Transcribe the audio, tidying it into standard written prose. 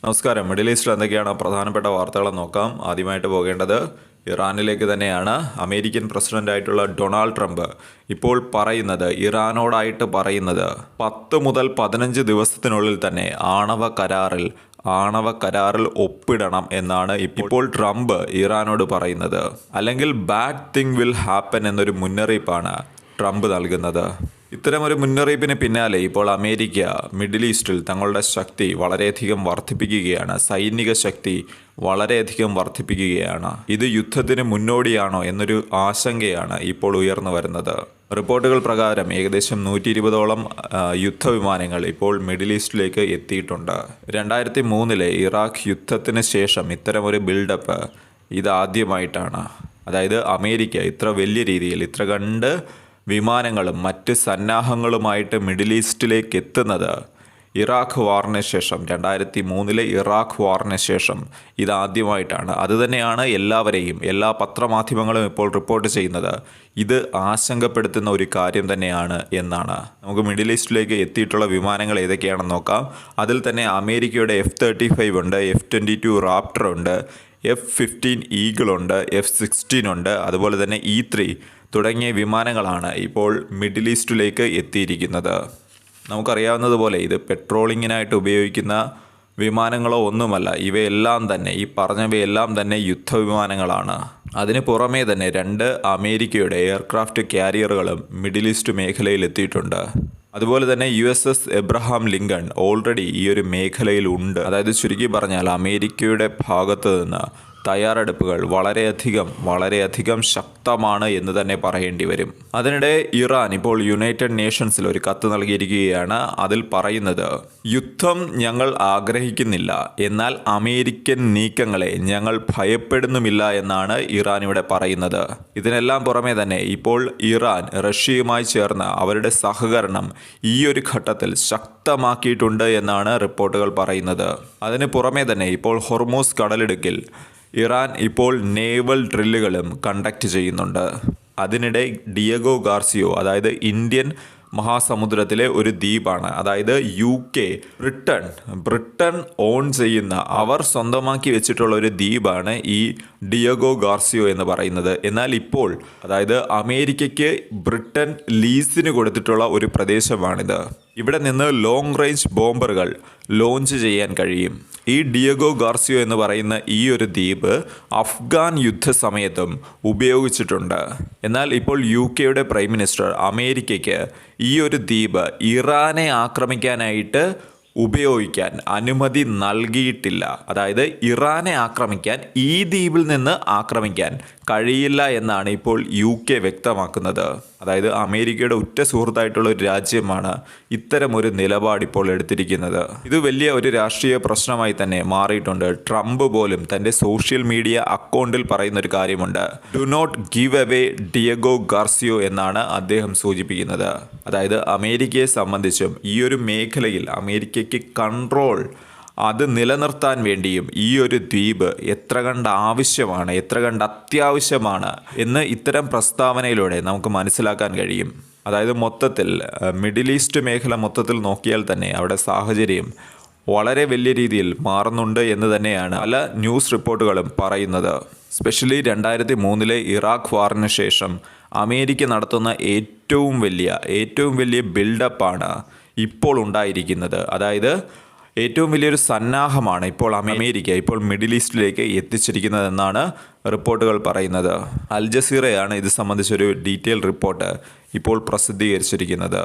നമസ്കാരം. മിഡിൽ ഈസ്റ്റിൽ എന്തൊക്കെയാണ് പ്രധാനപ്പെട്ട വാർത്തകളെന്ന് നോക്കാം. ആദ്യമായിട്ട് പോകേണ്ടത് ഇറാനിലേക്ക് തന്നെയാണ്. അമേരിക്കൻ പ്രസിഡന്റായിട്ടുള്ള ഡൊണാൾഡ് ട്രംപ് ഇപ്പോൾ പറയുന്നത്, ഇറാനോടായിട്ട് പറയുന്നത് 10 മുതൽ 15 ദിവസത്തിനുള്ളിൽ തന്നെ ആണവ കരാറിൽ ഒപ്പിടണം എന്നാണ് ഇപ്പോൾ ട്രംപ് ഇറാനോട് പറയുന്നത്. അല്ലെങ്കിൽ ബാഡ് തിങ് വിൽ ഹാപ്പൻ എന്നൊരു മുന്നറിയിപ്പാണ് ട്രംപ് നൽകുന്നത്. ഇത്തരമൊരു മുന്നറിയിപ്പിന് പിന്നാലെ ഇപ്പോൾ അമേരിക്ക മിഡിൽ ഈസ്റ്റിൽ തങ്ങളുടെ ശക്തി വളരെയധികം വർദ്ധിപ്പിക്കുകയാണ്. സൈനിക ശക്തി വളരെയധികം വർദ്ധിപ്പിക്കുകയാണ്. ഇത് യുദ്ധത്തിന് മുന്നോടിയാണോ എന്നൊരു ആശങ്കയാണ് ഇപ്പോൾ ഉയർന്നു വരുന്നത്. റിപ്പോർട്ടുകൾ പ്രകാരം ഏകദേശം 120ഓളം യുദ്ധവിമാനങ്ങൾ ഇപ്പോൾ മിഡിൽ ഈസ്റ്റിലേക്ക് എത്തിയിട്ടുണ്ട്. 2003 ഇറാഖ് യുദ്ധത്തിന് ശേഷം ഇത്തരമൊരു ബിൽഡപ്പ് ഇതാദ്യമായിട്ടാണ്. അതായത് അമേരിക്ക ഇത്ര വലിയ രീതിയിൽ ഇത്ര കണ്ട് വിമാനങ്ങളും മറ്റ് സന്നാഹങ്ങളുമായിട്ട് മിഡിൽ ഈസ്റ്റിലേക്ക് എത്തുന്നത് ഇറാഖ് വാറിന് ശേഷം 2003 ഇറാഖ് വാറിന് ശേഷം ഇതാദ്യമായിട്ടാണ്. അതുതന്നെയാണ് എല്ലാ പത്രമാധ്യമങ്ങളും ഇപ്പോൾ റിപ്പോർട്ട് ചെയ്യുന്നത്. ഇത് ആശങ്കപ്പെടുത്തുന്ന ഒരു കാര്യം തന്നെയാണ് എന്നാണ്. നമുക്ക് മിഡിൽ ഈസ്റ്റിലേക്ക് എത്തിയിട്ടുള്ള വിമാനങ്ങൾ ഏതൊക്കെയാണെന്ന് നോക്കാം. അതിൽ തന്നെ അമേരിക്കയുടെ F-35 ഉണ്ട്, F-22 റാപ്റ്റർ ഉണ്ട്, F-15 ഈഗിൾ ഉണ്ട്, F-16 ഉണ്ട്, അതുപോലെ തന്നെ E-3 തുടങ്ങിയ വിമാനങ്ങളാണ് ഇപ്പോൾ മിഡിൽ ഈസ്റ്റിലേക്ക് എത്തിയിരിക്കുന്നത്. നമുക്കറിയാവുന്നതുപോലെ ഇത് പെട്രോളിങ്ങിനായിട്ട് ഉപയോഗിക്കുന്ന വിമാനങ്ങളോ ഒന്നുമല്ല. ഈ പറഞ്ഞവയെല്ലാം തന്നെ യുദ്ധവിമാനങ്ങളാണ്. അതിന് പുറമേ തന്നെ 2 അമേരിക്കയുടെ എയർക്രാഫ്റ്റ് ക്യാരിയറുകളും മിഡിൽ ഈസ്റ്റ് മേഖലയിൽ എത്തിയിട്ടുണ്ട്. അതുപോലെ തന്നെ USS എബ്രഹാം ലിങ്കൺ ഓൾറെഡി ഈ ഒരു മേഖലയിൽ ഉണ്ട്. അതായത് ചുരുക്കി പറഞ്ഞാൽ അമേരിക്കയുടെ ഭാഗത്ത് നിന്ന് തയ്യാറെടുപ്പുകൾ വളരെയധികം ശക്തമാണ് എന്ന് തന്നെ പറയേണ്ടി വരും. അതിനിടെ ഇറാൻ ഇപ്പോൾ യുണൈറ്റഡ് നേഷൻസിൽ ഒരു കത്ത് നൽകിയിരിക്കുകയാണ്. അതിൽ പറയുന്നത്, യുദ്ധം ഞങ്ങൾ ആഗ്രഹിക്കുന്നില്ല, എന്നാൽ അമേരിക്കൻ നീക്കങ്ങളെ ഞങ്ങൾ ഭയപ്പെടുന്നുമില്ല എന്നാണ് ഇറാൻ ഇവിടെ പറയുന്നത്. ഇതിനെല്ലാം പുറമെ തന്നെ ഇപ്പോൾ ഇറാൻ റഷ്യയുമായി ചേർന്ന് അവരുടെ സഹകരണം ഈ ഒരു ഘട്ടത്തിൽ ശക്തമാക്കിയിട്ടുണ്ട് എന്നാണ് റിപ്പോർട്ടുകൾ പറയുന്നത്. അതിന് പുറമെ തന്നെ ഇപ്പോൾ ഹോർമൂസ് കടലിടുക്കിൽ ഇറാൻ ഇപ്പോൾ നേവൽ ഡ്രില്ലുകളും കണ്ടക്ട് ചെയ്യുന്നുണ്ട്. അതിനിടെ ഡിയഗോ ഗാർസിയോ, അതായത് ഇന്ത്യൻ മഹാസമുദ്രത്തിലെ ഒരു ദ്വീപാണ്, അതായത് UK ബ്രിട്ടൻ ഓൺ ചെയ്യുന്ന, അവർ സ്വന്തമാക്കി വെച്ചിട്ടുള്ള ഒരു ദ്വീപാണ് ഈ ഡിയഗോ ഗാർസിയോ എന്ന് പറയുന്നത്. എന്നാൽ ഇപ്പോൾ അതായത് അമേരിക്കയ്ക്ക് ബ്രിട്ടൻ ലീസിന് കൊടുത്തിട്ടുള്ള ഒരു പ്രദേശമാണിത്. ഇവിടെ നിന്ന് ലോങ് റേഞ്ച് ബോംബറുകൾ ലോഞ്ച് ചെയ്യാൻ കഴിയും. ഈ ഡിയഗോ ഗാർസിയോ എന്ന് പറയുന്ന ഈ ഒരു ദ്വീപ് അഫ്ഗാൻ യുദ്ധസമയത്തും ഉപയോഗിച്ചിട്ടുണ്ട്. എന്നാൽ ഇപ്പോൾ UK പ്രൈം മിനിസ്റ്റർ അമേരിക്കയ്ക്ക് ഈ ഒരു ദ്വീപ് ഇറാനെ ആക്രമിക്കാനായിട്ട് ഉപയോഗിക്കാൻ അനുമതി നൽകിയിട്ടില്ല. അതായത് ഇറാനെ ആക്രമിക്കാൻ ഈ ദ്വീപിൽ നിന്ന് ആക്രമിക്കാൻ കഴിയില്ല എന്നാണ് ഇപ്പോൾ UK വ്യക്തമാക്കുന്നത്. അതായത് അമേരിക്കയുടെ ഉറ്റ സുഹൃത്തായിട്ടുള്ള ഒരു രാജ്യമാണ് ഇത്തരമൊരു നിലപാട് ഇപ്പോൾ എടുത്തിരിക്കുന്നത്. ഇത് വലിയ ഒരു രാഷ്ട്രീയ പ്രശ്നമായി തന്നെ മാറിയിട്ടുണ്ട്. ട്രംപ് പോലും തൻ്റെ സോഷ്യൽ മീഡിയ അക്കൗണ്ടിൽ പറയുന്ന ഒരു കാര്യമുണ്ട്, do not give away Diego Garcia എന്നാണ് അദ്ദേഹം സൂചിപ്പിക്കുന്നത്. അതായത് അമേരിക്കയെ സംബന്ധിച്ചും ഈ ഒരു മേഖലയിൽ അമേരിക്കയ്ക്ക് കൺട്രോൾ അത് നിലനിർത്താൻ വേണ്ടിയും ഈ ഒരു ദ്വീപ് എത്ര കണ്ട് അത്യാവശ്യമാണ് എന്ന് ഇത്തരം പ്രസ്താവനയിലൂടെ നമുക്ക് മനസ്സിലാക്കാൻ കഴിയും. അതായത് മൊത്തത്തിൽ മിഡിൽ ഈസ്റ്റ് മേഖല മൊത്തത്തിൽ നോക്കിയാൽ തന്നെ അവിടെ സാഹചര്യം വളരെ വലിയ രീതിയിൽ മാറുന്നുണ്ട് എന്ന് തന്നെയാണ് പല ന്യൂസ് റിപ്പോർട്ടുകളും പറയുന്നത്. സ്പെഷ്യലി 2003 ഇറാഖ് വാറിന് ശേഷം അമേരിക്ക നടത്തുന്ന ഏറ്റവും വലിയ ബിൽഡപ്പാണ് ഇപ്പോൾ ഉണ്ടായിരിക്കുന്നത്. അതായത് ഏറ്റവും വലിയൊരു സന്നാഹമാണ് ഇപ്പോൾ അമേരിക്ക ഇപ്പോൾ മിഡിൽ ഈസ്റ്റിലേക്ക് എത്തിച്ചിരിക്കുന്നതെന്നാണ് റിപ്പോർട്ടുകൾ പറയുന്നത്. അൽ ജസീറയാണ് ഇത് സംബന്ധിച്ചൊരു ഡീറ്റെയിൽ റിപ്പോർട്ട് ഇപ്പോൾ പ്രസിദ്ധീകരിച്ചിരിക്കുന്നത്.